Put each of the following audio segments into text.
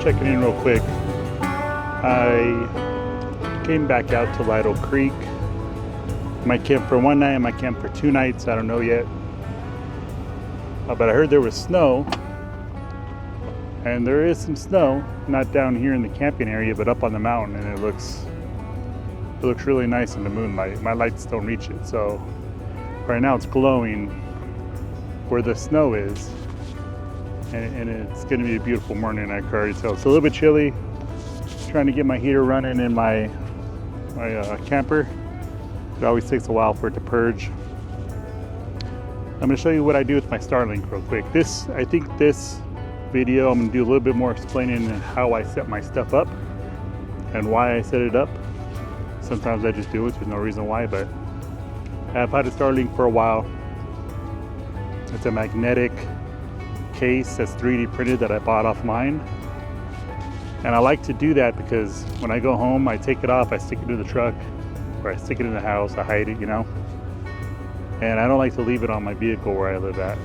checking in real quick. I came back out to Lytle Creek. Might camp for one night, I might camp for 2 nights, I don't know yet. But I heard there was snow, and there is some snow, not down here in the camping area, but up on the mountain, and it looks really nice in the moonlight. My lights don't reach it, so right now it's glowing where the snow is, and it's going to be a beautiful morning. I can already tell. It's a little bit chilly. Trying to get my heater running in my camper. It always takes a while for it to purge. I'm going to show you what I do with my Starlink real quick. I think this video I'm going to do a little bit more explaining how I set my stuff up and why I set it up. Sometimes I just do it, there's no reason why, but I've had a Starlink for a while. It's a magnetic case that's 3D printed that I bought offline. And I like to do that because when I go home, I take it off, I stick it to the truck, or I stick it in the house, I hide it, you know. And I don't like to leave it on my vehicle where I live at.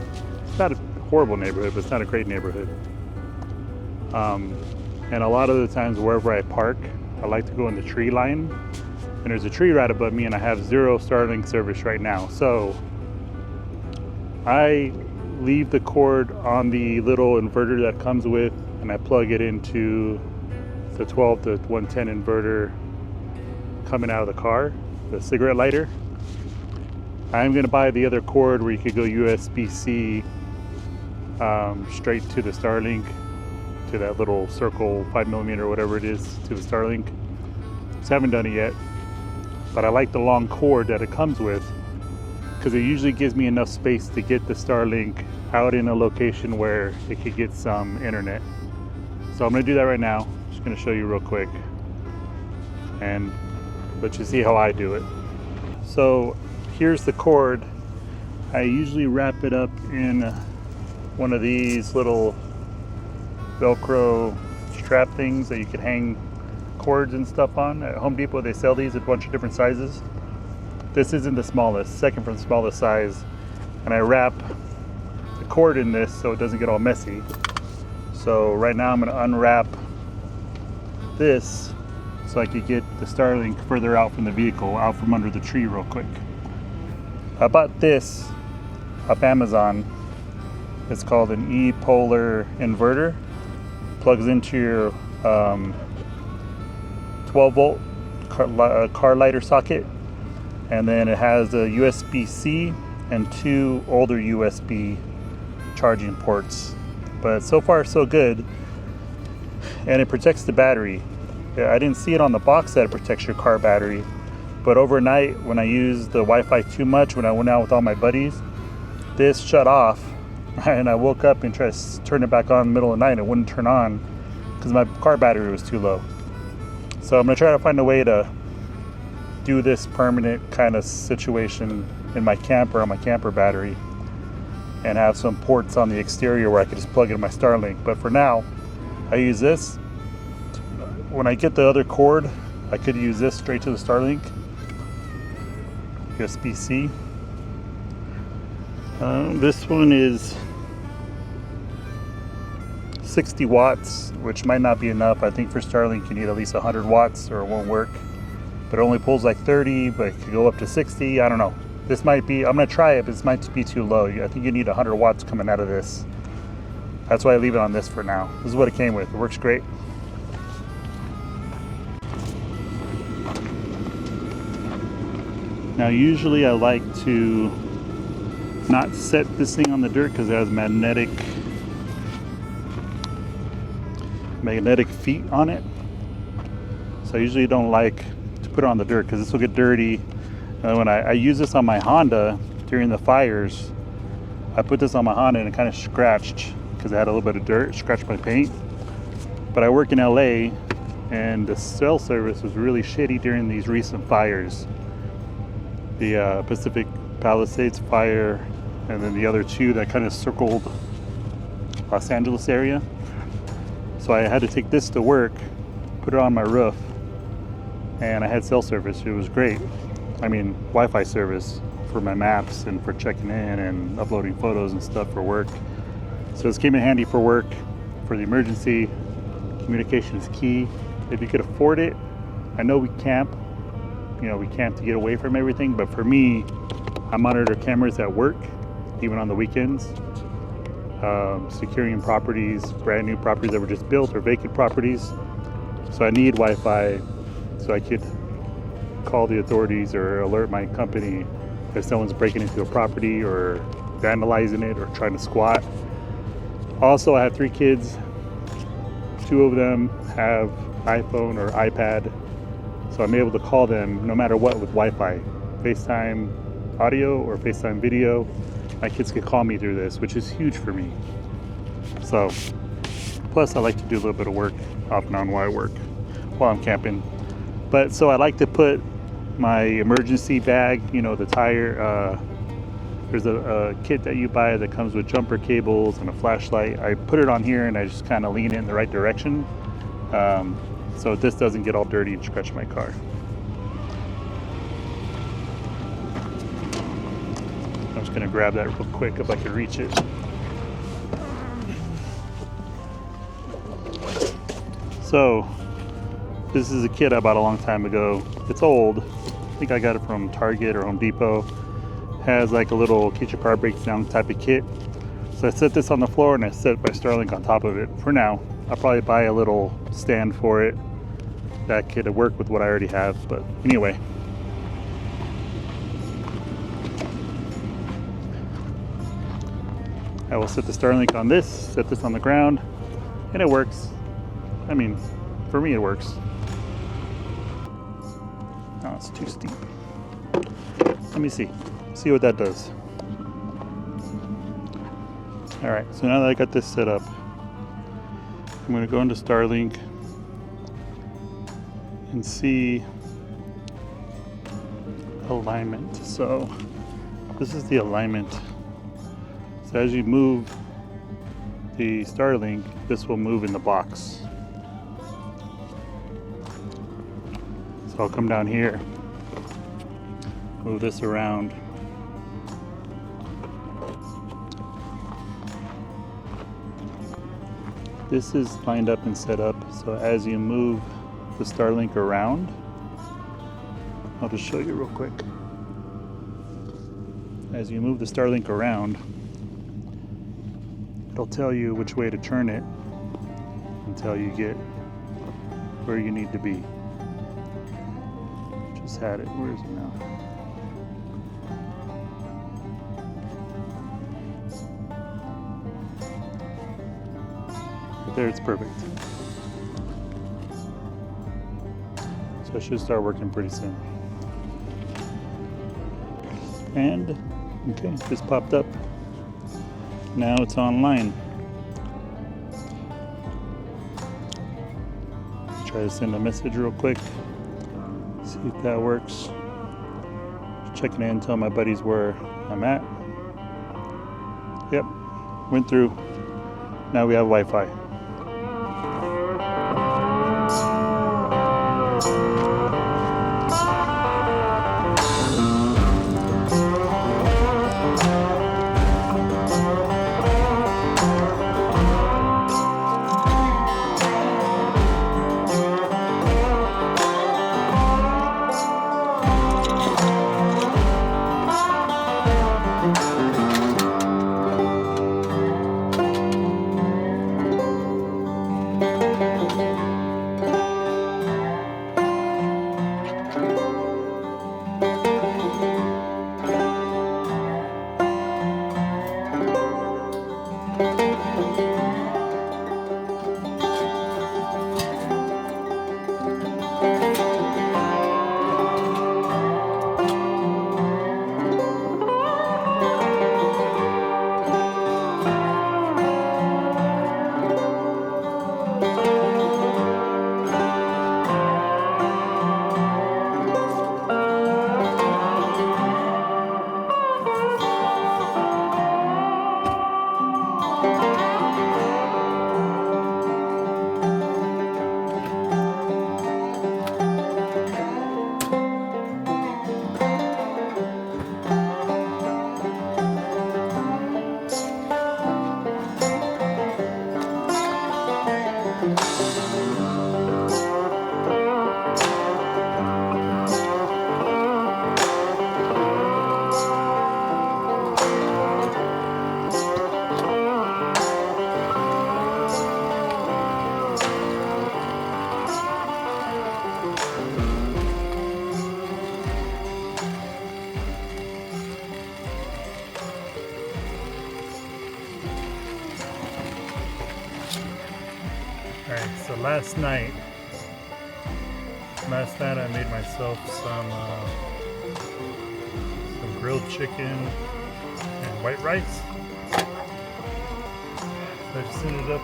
It's not a horrible neighborhood, but it's not a great neighborhood. And a lot of the times wherever I park, I like to go in the tree line. And there's a tree right above me, and I have 0 Starlink service right now. So I leave the cord on the little inverter that comes with, and I plug it into the 12 to 110 inverter coming out of the car, the cigarette lighter. I'm going to buy the other cord where you could go USB-C straight to the Starlink, to that little circle 5mm or whatever it is, to the Starlink. Just haven't done it yet, but I like the long cord that it comes with because it usually gives me enough space to get the Starlink out in a location where it could get some internet. So I'm going to do that right now. Just going to show you real quick and let you see how I do it. So here's the cord. I usually wrap it up in one of these little Velcro strap things that you could hang cords and stuff on. At Home Depot they sell these a bunch of different sizes. This isn't the smallest, second from the smallest size. And I wrap the cord in this so it doesn't get all messy. So right now I'm going to unwrap this so I could get the Starlink further out from the vehicle, out from under the tree real quick. I bought this off Amazon. It's called an e-polar inverter. Plugs into your 12-volt car lighter socket, and then it has a USB-C and 2 older USB charging ports. But so far so good, and it protects the battery. I didn't see it on the box that it protects your car battery, but overnight when I used the Wi-Fi too much, when I went out with all my buddies, this shut off, and I woke up and tried to turn it back on in the middle of the night and it wouldn't turn on because my car battery was too low. So I'm going to try to find a way to do this permanent kind of situation in my camper, on my camper battery, and have some ports on the exterior where I could just plug in my Starlink. But for now, I use this. When I get the other cord, I could use this straight to the Starlink. USB-C. This one is 60 watts, which might not be enough. I think for Starlink you need at least 100 watts or it won't work. But it only pulls like 30, but it could go up to 60. I don't know. This might be, I'm going to try it, but this might be too low. I think you need 100 watts coming out of this. That's why I leave it on this for now. This is what it came with. It works great. Now usually I like to not set this thing on the dirt because it has magnetic feet on it. So I usually don't like to put it on the dirt because this will get dirty. When I use this on my Honda during the fires, I put this on my Honda and it kind of scratched because I had a little bit of dirt, scratched my paint. But I work in LA and the cell service was really shitty during these recent fires. The Pacific Palisades fire, and then the other 2 that kind of circled Los Angeles area. So I had to take this to work, put it on my roof, and I had cell service. It was great. I mean, Wi-Fi service for my maps and for checking in and uploading photos and stuff for work. So this came in handy for work, for the emergency Communication is key. If you could afford it, I know we camp. You know, we camp to get away from everything, but for me, I monitor cameras at work, even on the weekends. Securing properties, brand new properties that were just built or vacant properties. So I need Wi-Fi so I could call the authorities or alert my company if someone's breaking into a property or vandalizing it or trying to squat. Also, I have 3 kids. 2 of them have iPhone or iPad, so I'm able to call them no matter what with Wi-Fi, FaceTime audio or FaceTime video. My kids can call me through this, which is huge for me. So, plus I like to do a little bit of work off and on while I work, while I'm camping. But so I like to put my emergency bag, you know, the tire, there's a kit that you buy that comes with jumper cables and a flashlight. I put it on here and I just kind of lean it in the right direction, so this doesn't get all dirty and scratch my car. I'm just gonna grab that real quick if I can reach it. So this is a kit I bought a long time ago. It's old. I think I got it from Target or Home Depot. Has like a little in case your car breaks down type of kit. So I set this on the floor and I set my Starlink on top of it for now. I'll probably buy a little stand for it that could work with what I already have, but anyway. I will set the Starlink on this, set this on the ground, and it works. I mean, for me it works. Oh, it's too steep. Let me see what that does. All right, so now that I got this set up, I'm gonna go into Starlink and see alignment. So this is the alignment. So as you move the Starlink, this will move in the box. So I'll come down here, move this around. This is lined up and set up, so as you move the Starlink around, I'll just show you real quick. As you move the Starlink around, it'll tell you which way to turn it until you get where you need to be. Just had it. Where is it now? Right there, it's perfect. So it should start working pretty soon. And okay, this popped up. Now it's online. Try to send a message real quick. See if that works. Just checking in, tell my buddies where I'm at. Yep, went through. Now we have Wi-Fi. Last night I made myself some grilled chicken and white rice. So I just ended up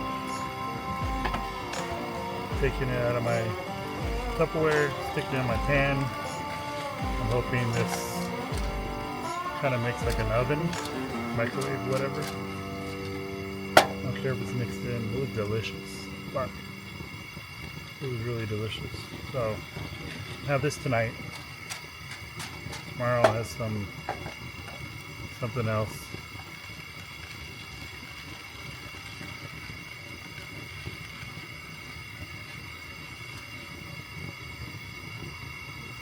taking it out of my Tupperware, sticking it in my pan. I'm hoping this kind of makes like an oven, microwave, whatever. I don't care if it's mixed in. It was delicious. Fuck. It was really delicious. So, have this tonight. Tomorrow I'll have something else.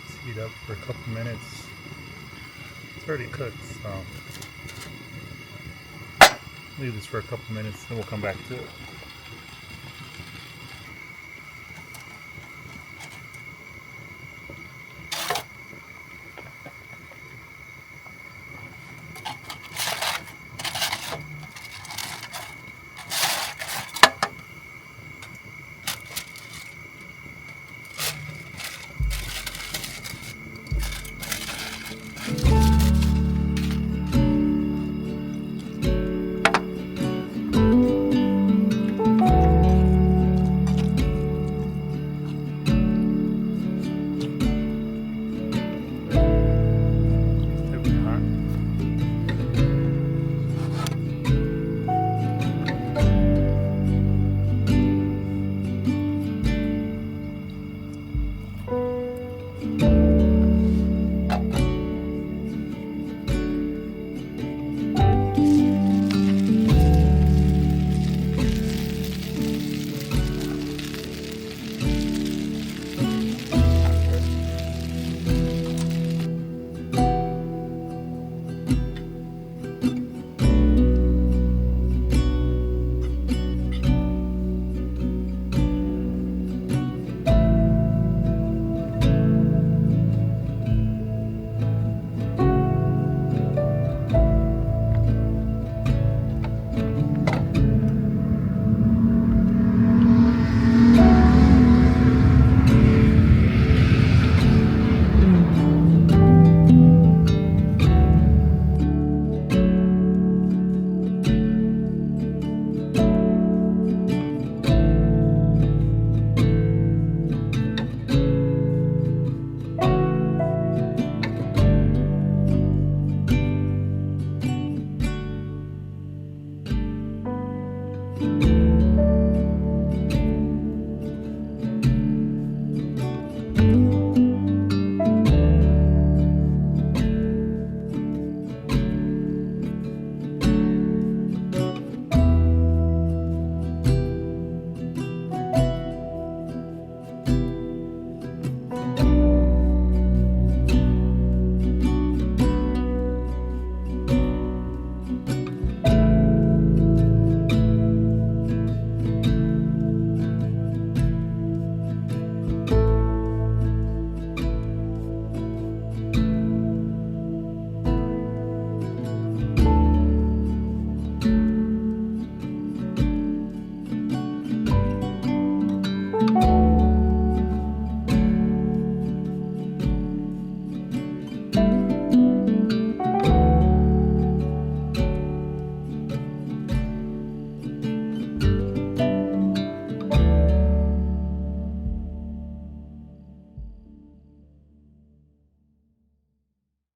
Let's heat up for a couple minutes. It's already cooked, so leave this for a couple minutes, then we'll come back to it.